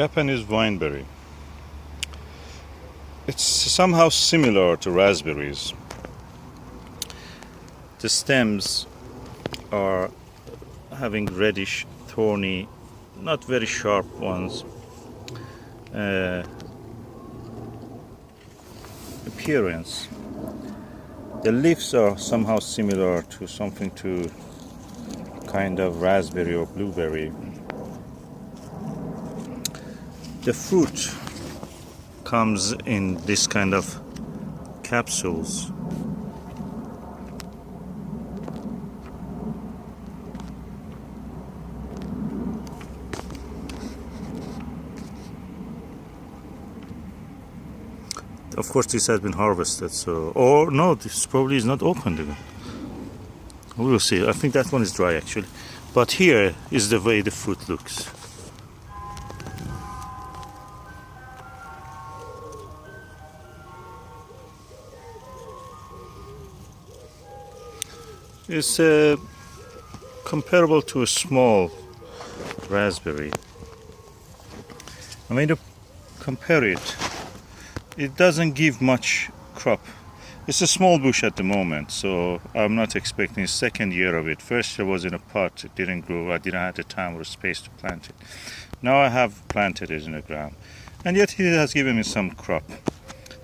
Japanese wineberry. It's somehow similar to raspberries. The stems are having reddish, thorny, not very sharp ones, appearance. The leaves are somehow similar to something to kind of raspberry or blueberry. The fruit comes in this kind of capsules. Of course this has been harvested, so, or no, this probably is not opened even. We will see. I think that one is dry actually, but here is the way the fruit looks. It's comparable to a small raspberry. I mean, to compare it, it doesn't give much crop. It's a small bush at the moment, so I'm not expecting a second year of it. First year was in a pot, it didn't grow, I didn't have the time or space to plant it. Now I have planted it in the ground, and yet it has given me some crop.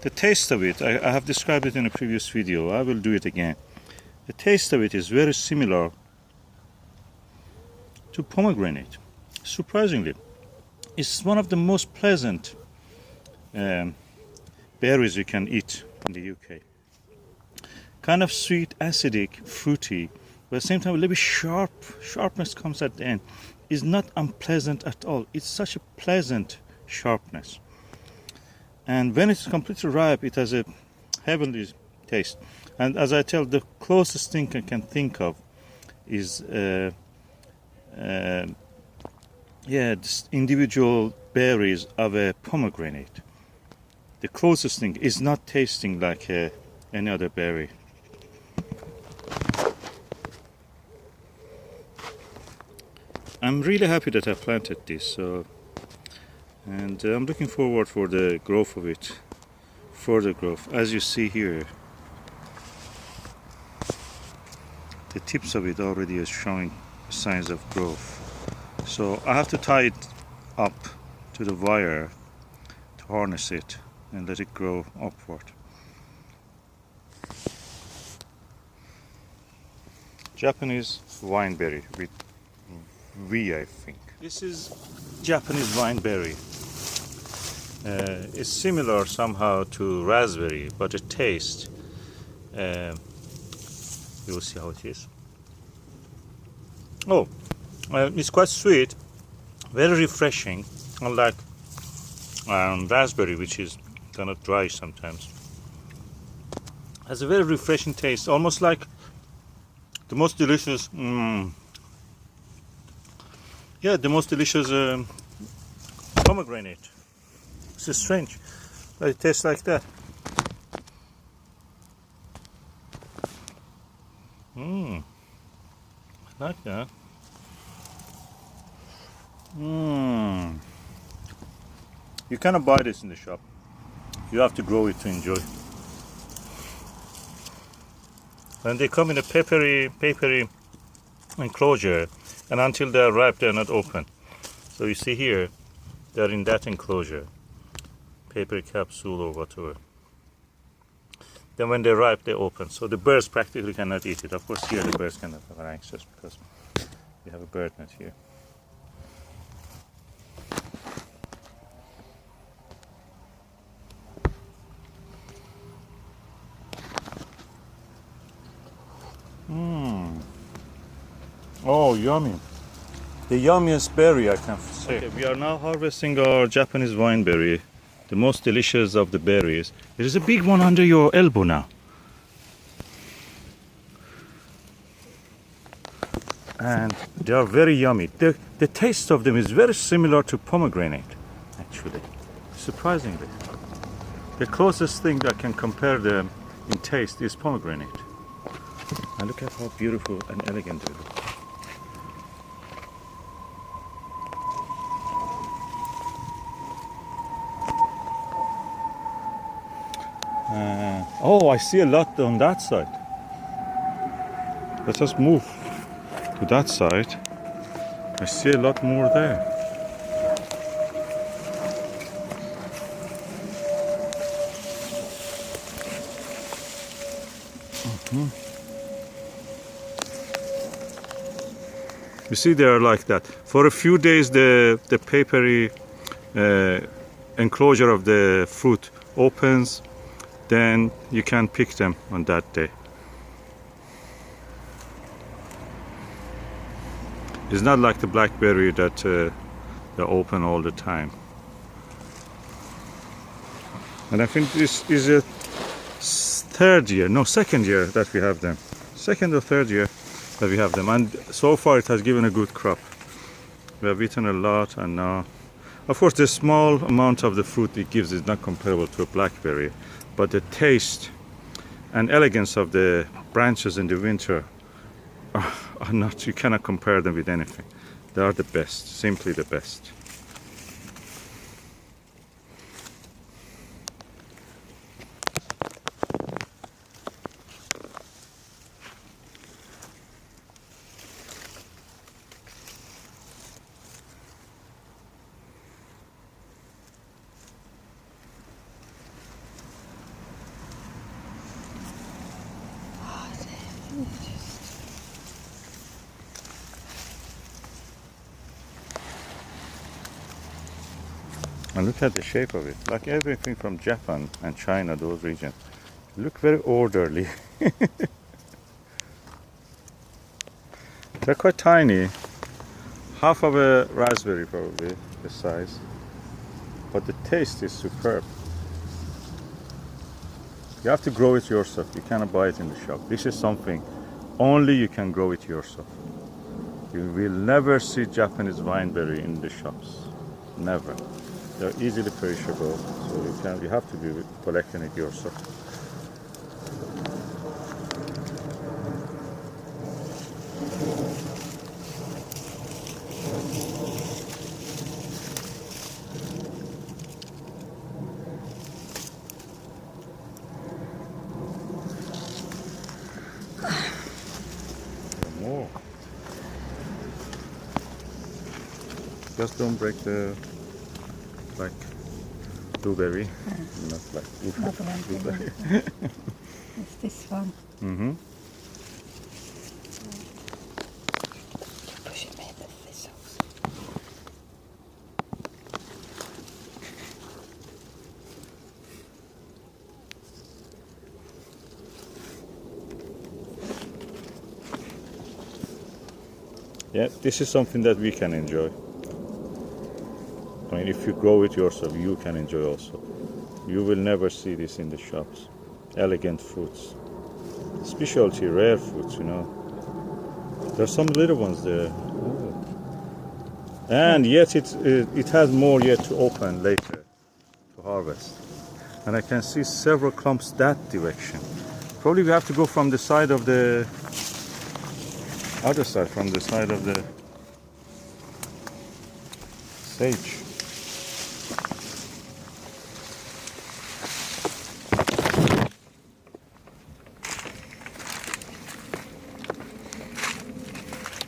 The taste of it, I have described it in a previous video, I will do it again. The taste of it is very similar to pomegranate. Surprisingly, it's one of the most pleasant berries you can eat in the UK. Kind of sweet, acidic, fruity, but at the same time a little bit sharpness comes at the end. It's not unpleasant at all. It's such a pleasant sharpness. And when it's completely ripe, it has a heavenly taste. And as I tell, the closest thing I can think of is this individual berries of a pomegranate. The closest thing is not tasting like any other berry. I'm really happy that I planted this, and I'm looking forward for the growth of it, further growth. As you see here, the tips of it already is showing signs of growth. So I have to tie it up to the wire to harness it and let it grow upward. Japanese wineberry with V, I think. This is Japanese wineberry. It's similar somehow to raspberry, but the taste, you will see how it is. Oh, it's quite sweet, very refreshing, unlike raspberry, which is kind of dry sometimes. Has a very refreshing taste, almost like the most delicious, the most delicious pomegranate. It's strange, but it tastes like that. I like that. You cannot buy this in the shop. You have to grow it to enjoy. And they come in a papery enclosure, and until they are ripe, they are not open. So you see here, they are in that enclosure, paper capsule or whatever. Then when they're ripe, they open. So the birds practically cannot eat it. Of course, here the birds cannot have access because we have a bird net here. Oh, yummy. The yummiest berry I can say. Okay, we are now harvesting our Japanese wineberry, the most delicious of the berries. There is a big one under your elbow now. And they are very yummy. The taste of them is very similar to pomegranate, actually, surprisingly. The closest thing that can compare them in taste is pomegranate. And look at how beautiful and elegant they look. Oh, I see a lot on that side. Let us move to that side. I see a lot more there. You see, they are like that. For a few days, the papery enclosure of the fruit opens, then you can pick them on that day. It's not like the blackberry that they're open all the time. And I think this is a second year that we have them. Second or third year that we have them, and so far it has given a good crop. We have eaten a lot, and now, of course, the small amount of the fruit it gives is not comparable to a blackberry, but the taste and elegance of the branches in the winter are not, you cannot compare them with anything. They are the best, simply the best. And look at the shape of it, like everything from Japan and China, those regions. Look very orderly. They're quite tiny, half of a raspberry probably, the size. But the taste is superb. You have to grow it yourself, you cannot buy it in the shop. This is something only you can grow it yourself. You will never see Japanese wineberry in the shops, never. They're easily perishable, so you have to be collecting it yourself. More. Just don't break the black blueberry, not black blueberry. It's this one. Mm-hmm. Push it near the thistles. Yeah, this is something that we can enjoy. I mean, if you grow it yourself, you can enjoy also. You will never see this in the shops. Elegant fruits, specialty, rare fruits, you know. There's some little ones there. Oh. And yet it has more yet to open later to harvest. And I can see several clumps that direction. Probably we have to go from the side of the other side, from the side of the sage.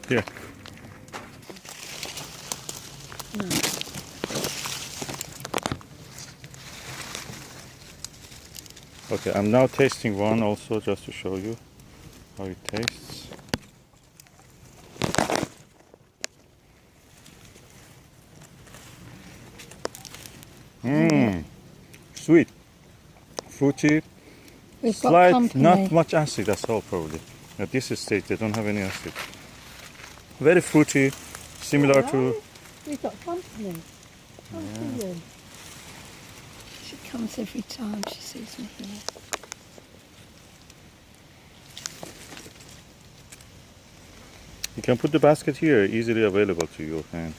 Here. No. Okay, I'm now tasting one also just to show you how it tastes. Sweet, fruity, slight, not much acid, that's all probably. At this stage they don't have any acid. Very fruity, similar to... We've got company. Yeah. She comes every time she sees me here. You can put the basket here, easily available to your hands.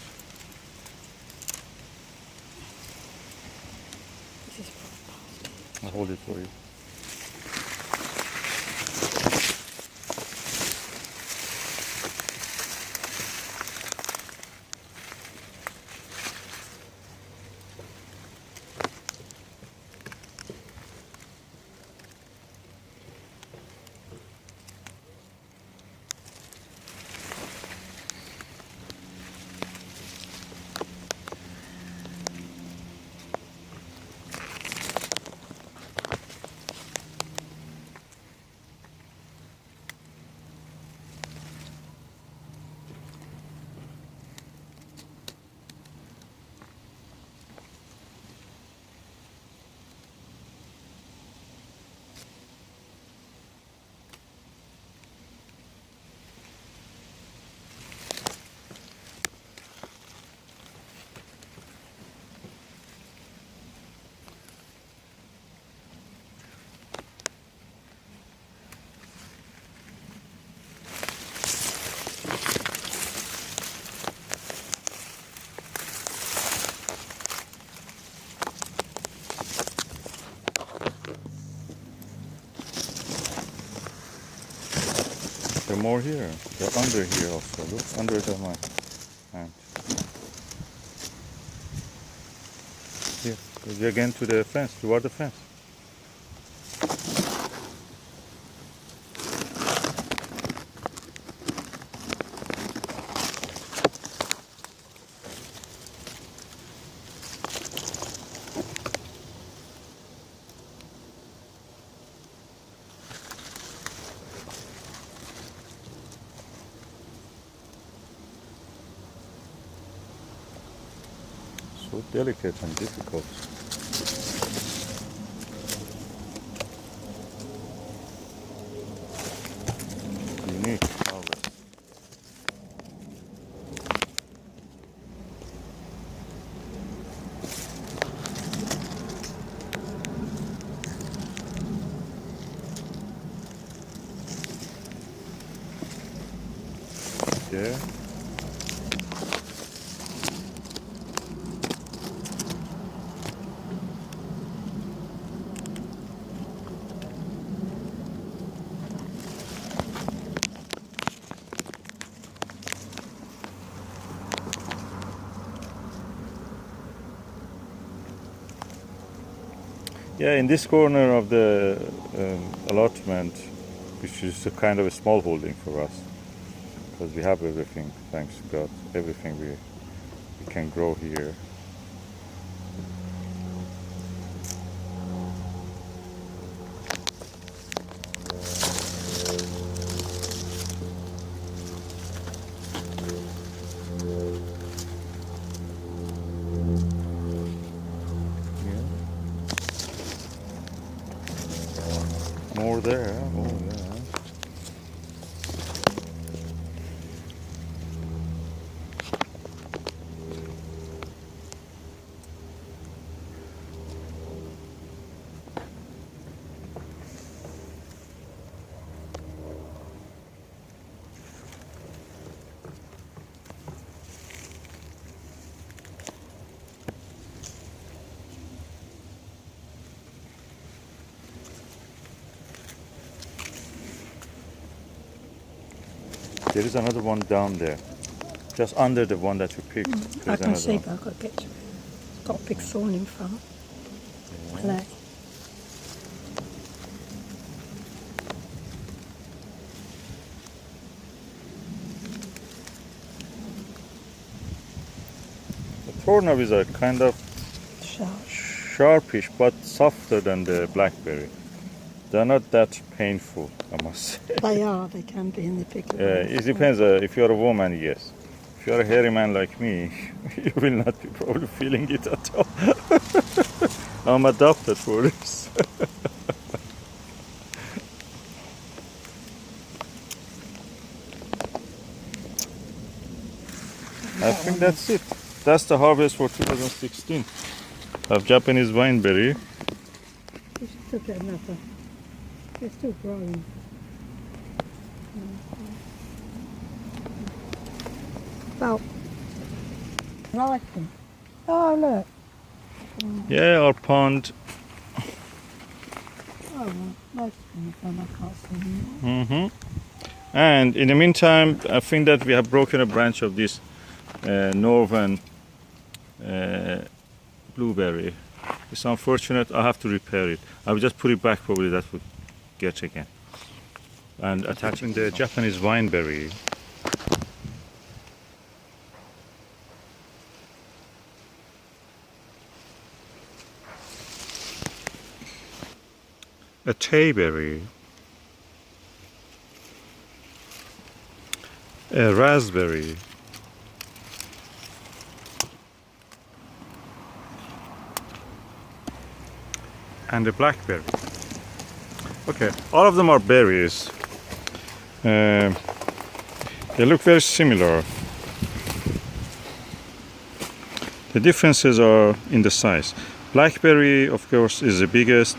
I'll hold it for you. are more here. They're under here also. Look, under the my hand. Here, again to the fence, toward the fence. So delicate and difficult. Unique harvest. Yeah. Yeah, in this corner of the allotment, which is a kind of a small holding for us, because we have everything, thanks to God, everything we can grow here. More there, oh yeah. There is another one down there, just under the one that you picked. I can see, one. but I've got to get to it. It's got a big thorn in front. My leg. The thornables are kind of sharpish, but softer than the blackberry. They're not that painful, I must say. They are, they can be in the big It depends. If you're a woman, yes. If you're a hairy man like me, you will not be probably feeling it at all. I'm adopted for this. I think that's it. That's the harvest for 2016 of Japanese wineberry. We should still get another. They're still growing. Well, I like them. Oh, look. Yeah, our pond. Oh, well, most of them I can't see anymore. And in the meantime, I think that we have broken a branch of this northern blueberry. It's unfortunate. I have to repair it. I will just put it back. Probably that would get again. And attaching the Japanese wineberry. A tayberry. A raspberry. And a blackberry. Okay, all of them are berries. They look very similar. The differences are in the size. Blackberry, of course, is the biggest.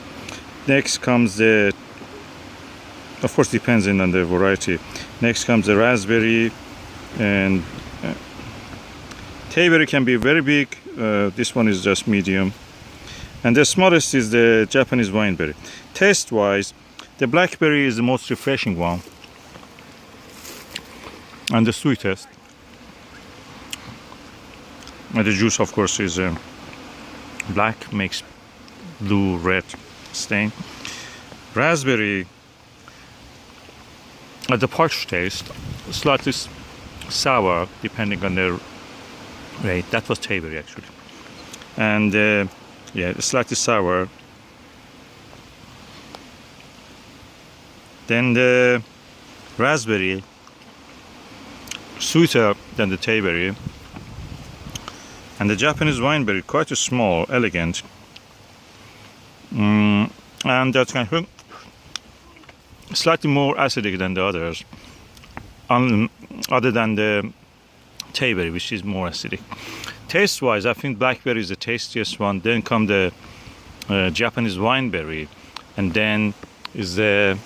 Next comes the, of course, depending on the variety. Next comes the raspberry, and tayberry can be very big. This one is just medium. And the smallest is the Japanese wineberry. Taste-wise, the blackberry is the most refreshing one. and the sweetest. And the juice, of course, is black, makes blue red stain. Raspberry, the parched taste, slightly sour depending on the rate. That was Tayberry actually, and yeah, slightly sour. Then the raspberry, sweeter than the Tayberry, and the Japanese wineberry, quite a small, elegant, and that's kind of slightly more acidic than the others, other than the Tayberry, which is more acidic. Taste-wise, I think blackberry is the tastiest one. Then come the Japanese wineberry, and then is the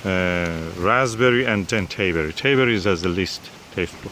raspberry, and then Tayberry. Tayberry is as the least tasteful.